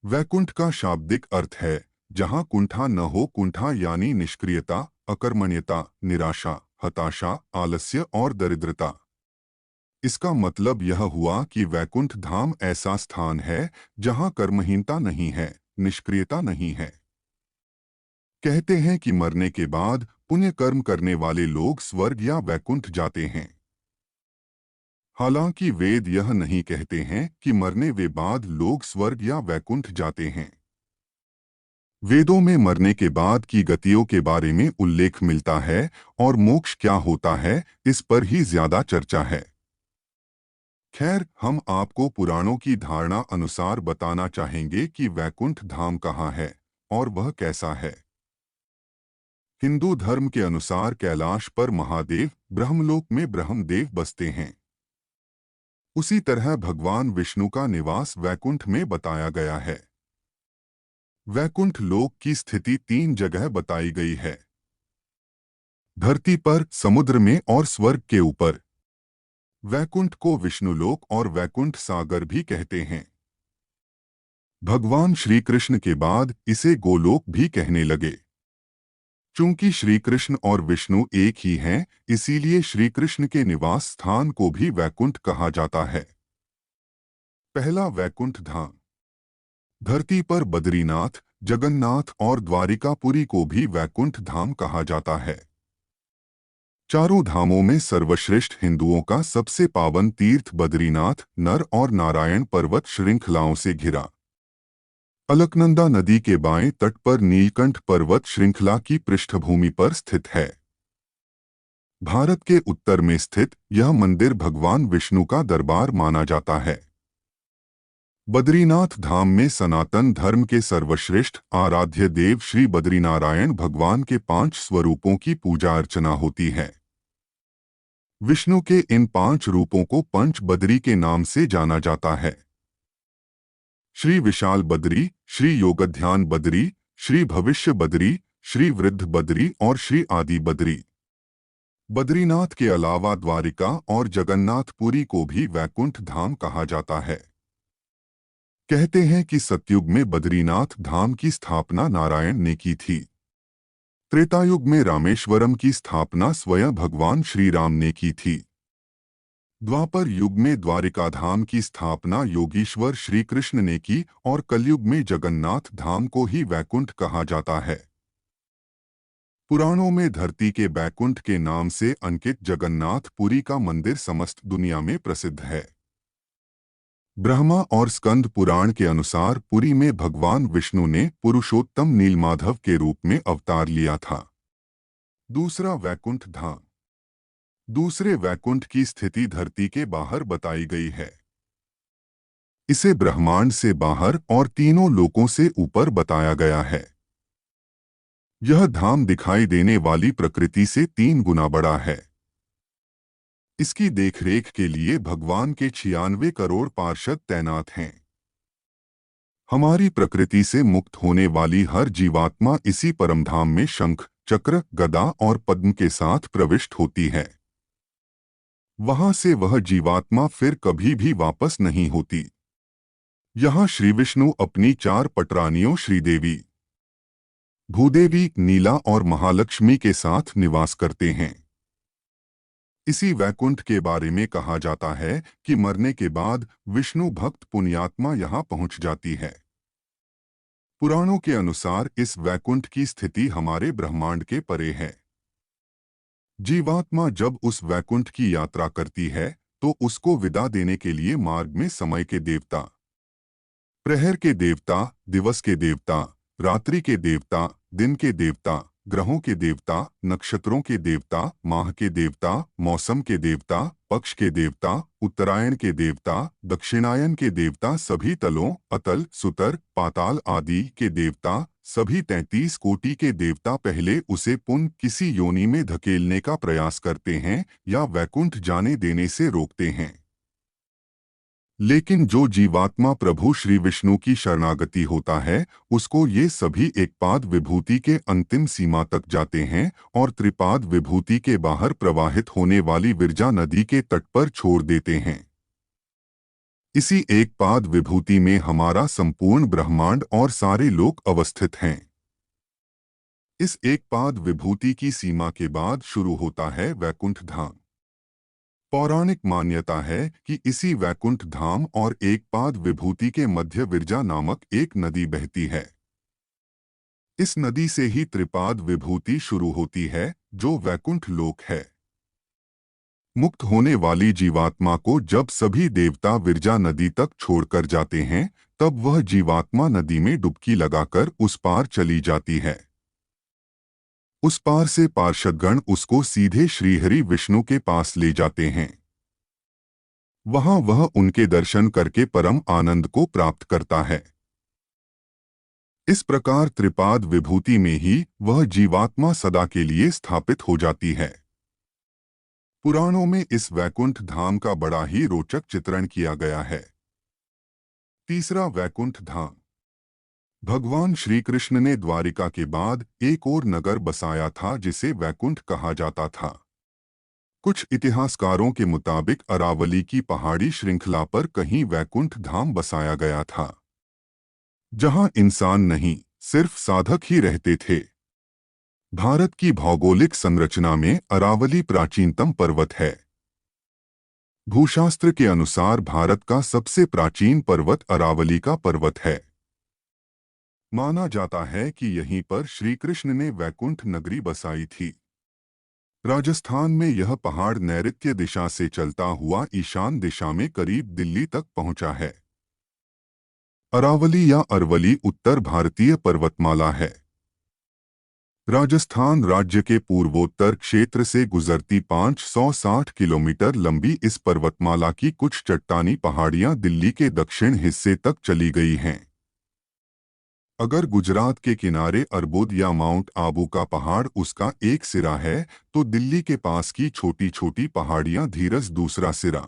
वैकुंठ का शाब्दिक अर्थ है जहां कुंठा न हो। कुंठा यानी निष्क्रियता, अकर्मण्यता, निराशा, हताशा, आलस्य और दरिद्रता। इसका मतलब यह हुआ कि वैकुंठ धाम ऐसा स्थान है जहां कर्महीनता नहीं है, निष्क्रियता नहीं है। कहते हैं कि मरने के बाद पुण्य कर्म करने वाले लोग स्वर्ग या वैकुंठ जाते हैं। हालांकि वेद यह नहीं कहते हैं कि मरने के बाद लोग स्वर्ग या वैकुंठ जाते हैं। वेदों में मरने के बाद की गतियों के बारे में उल्लेख मिलता है और मोक्ष क्या होता है इस पर ही ज्यादा चर्चा है। खैर, हम आपको पुराणों की धारणा अनुसार बताना चाहेंगे कि वैकुंठ धाम कहाँ है और वह कैसा है। हिंदू धर्म के अनुसार कैलाश पर महादेव ब्रह्मलोक में ब्रह्मदेव बसते हैं। उसी तरह भगवान विष्णु का निवास वैकुंठ में बताया गया है। वैकुंठ लोक की स्थिति 3 जगह बताई गई है: धरती पर, समुद्र में और स्वर्ग के ऊपर। वैकुंठ को विष्णुलोक और वैकुंठ सागर भी कहते हैं। भगवान श्री कृष्ण के बाद इसे गोलोक भी कहने लगे। चूंकि श्री कृष्ण और विष्णु एक ही हैं, इसीलिए श्री कृष्ण के निवास स्थान को भी वैकुंठ कहा जाता है। पहला वैकुंठ धाम। धरती पर बद्रीनाथ, जगन्नाथ और द्वारिकापुरी को भी वैकुंठ धाम कहा जाता है। चारों धामों में सर्वश्रेष्ठ हिंदुओं का सबसे पावन तीर्थ बद्रीनाथ नर और नारायण पर्वत श्रृंखलाओं से घिरा। अलकनंदा नदी के बाएं तट पर नीलकंठ पर्वत श्रृंखला की पृष्ठभूमि पर स्थित है। भारत के उत्तर में स्थित यह मंदिर भगवान विष्णु का दरबार माना जाता है। बद्रीनाथ धाम में सनातन धर्म के सर्वश्रेष्ठ आराध्य देव श्री बद्रीनारायण भगवान के 5 स्वरूपों की पूजा अर्चना होती है। विष्णु के इन 5 रूपों को पंच बदरी के नाम से जाना जाता है: श्री विशाल बदरी, श्री योगध्यान बदरी, श्री भविष्य बदरी, श्री वृद्ध बदरी और श्री आदि बदरी। बद्रीनाथ के अलावा द्वारिका और जगन्नाथपुरी को भी वैकुंठ धाम कहा जाता है। कहते हैं कि सतयुग में बद्रीनाथ धाम की स्थापना नारायण ने की थी। त्रेतायुग में रामेश्वरम की स्थापना स्वयं भगवान श्री राम ने की थी। द्वापर युग में द्वारिका धाम की स्थापना योगीश्वर श्री कृष्ण ने की और कलयुग में जगन्नाथ धाम को ही वैकुंठ कहा जाता है। पुराणों में धरती के बैकुंठ के नाम से अंकित जगन्नाथ पुरी का मंदिर समस्त दुनिया में प्रसिद्ध है। ब्रह्मा और स्कंद पुराण के अनुसार पुरी में भगवान विष्णु ने पुरुषोत्तम नीलमाधव के रूप में अवतार लिया था। दूसरा वैकुंठ धाम। दूसरे वैकुंठ की स्थिति धरती के बाहर बताई गई है। इसे ब्रह्मांड से बाहर और तीनों लोकों से ऊपर बताया गया है। यह धाम दिखाई देने वाली प्रकृति से 3 गुना बड़ा है। इसकी देखरेख के लिए भगवान के 96 करोड़ पार्षद तैनात हैं। हमारी प्रकृति से मुक्त होने वाली हर जीवात्मा इसी परमधाम में शंख, चक्र, गदा और पद्म के साथ प्रविष्ट होती है। वहां से वह जीवात्मा फिर कभी भी वापस नहीं होती। यहाँ श्री विष्णु अपनी 4 पटरानियों श्रीदेवी, भूदेवी, नीला और महालक्ष्मी के साथ निवास करते हैं। इसी वैकुंठ के बारे में कहा जाता है कि मरने के बाद विष्णु भक्त पुण्यात्मा यहाँ पहुँच जाती है। पुराणों के अनुसार इस वैकुंठ की स्थिति हमारे ब्रह्मांड के परे है। जीवात्मा जब उस वैकुंठ की यात्रा करती है तो उसको विदा देने के लिए मार्ग में समय के देवता, प्रहर के देवता, दिवस के देवता, रात्रि के देवता, दिन के देवता, ग्रहों के देवता, नक्षत्रों के देवता, माह के देवता, मौसम के देवता, पक्ष के देवता, उत्तरायण के देवता, दक्षिणायन के देवता, सभी तलों, अतल, सुतर, पाताल आदि के देवता, सभी 33 कोटि के देवता पहले उसे पुनः किसी योनि में धकेलने का प्रयास करते हैं या वैकुंठ जाने देने से रोकते हैं। लेकिन जो जीवात्मा प्रभु श्री विष्णु की शरणागति होता है उसको ये सभी एकपाद विभूति के अंतिम सीमा तक जाते हैं और त्रिपाद विभूति के बाहर प्रवाहित होने वाली विरजा नदी के तट पर छोड़ देते हैं। इसी एक पाद विभूति में हमारा संपूर्ण ब्रह्मांड और सारे लोक अवस्थित हैं। इस एक पाद विभूति की सीमा के बाद शुरू होता है वैकुंठ धाम। पौराणिक मान्यता है कि इसी वैकुंठ धाम और एक पाद विभूति के मध्य विरजा नामक एक नदी बहती है। इस नदी से ही त्रिपाद विभूति शुरू होती है, जो वैकुंठ लोक है। मुक्त होने वाली जीवात्मा को जब सभी देवता विरजा नदी तक छोड़कर जाते हैं, तब वह जीवात्मा नदी में डुबकी लगाकर उस पार चली जाती है। उस पार से पार्षदगण उसको सीधे श्रीहरि विष्णु के पास ले जाते हैं। वहां वह उनके दर्शन करके परम आनंद को प्राप्त करता है। इस प्रकार त्रिपाद विभूति में ही वह जीवात्मा सदा के लिए स्थापित हो जाती है। पुराणों में इस वैकुंठ धाम का बड़ा ही रोचक चित्रण किया गया है। तीसरा वैकुंठ धाम। भगवान श्री कृष्ण ने द्वारिका के बाद एक और नगर बसाया था जिसे वैकुंठ कहा जाता था। कुछ इतिहासकारों के मुताबिक अरावली की पहाड़ी श्रृंखला पर कहीं वैकुंठ धाम बसाया गया था, जहां इंसान नहीं, सिर्फ साधक ही रहते थे। भारत की भौगोलिक संरचना में अरावली प्राचीनतम पर्वत है। भूशास्त्र के अनुसार भारत का सबसे प्राचीन पर्वत अरावली का पर्वत है। माना जाता है कि यहीं पर श्री कृष्ण ने वैकुंठ नगरी बसाई थी। राजस्थान में यह पहाड़ नैऋत्य दिशा से चलता हुआ ईशान दिशा में करीब दिल्ली तक पहुंचा है। अरावली या अरवली उत्तर भारतीय पर्वतमाला है। राजस्थान राज्य के पूर्वोत्तर क्षेत्र से गुजरती 560 किलोमीटर लंबी इस पर्वतमाला की कुछ चट्टानी पहाड़ियां दिल्ली के दक्षिण हिस्से तक चली गई हैं। अगर गुजरात के किनारे अर्बुद या माउंट आबू का पहाड़ उसका एक सिरा है, तो दिल्ली के पास की छोटी छोटी पहाड़ियां धीरज दूसरा सिरा।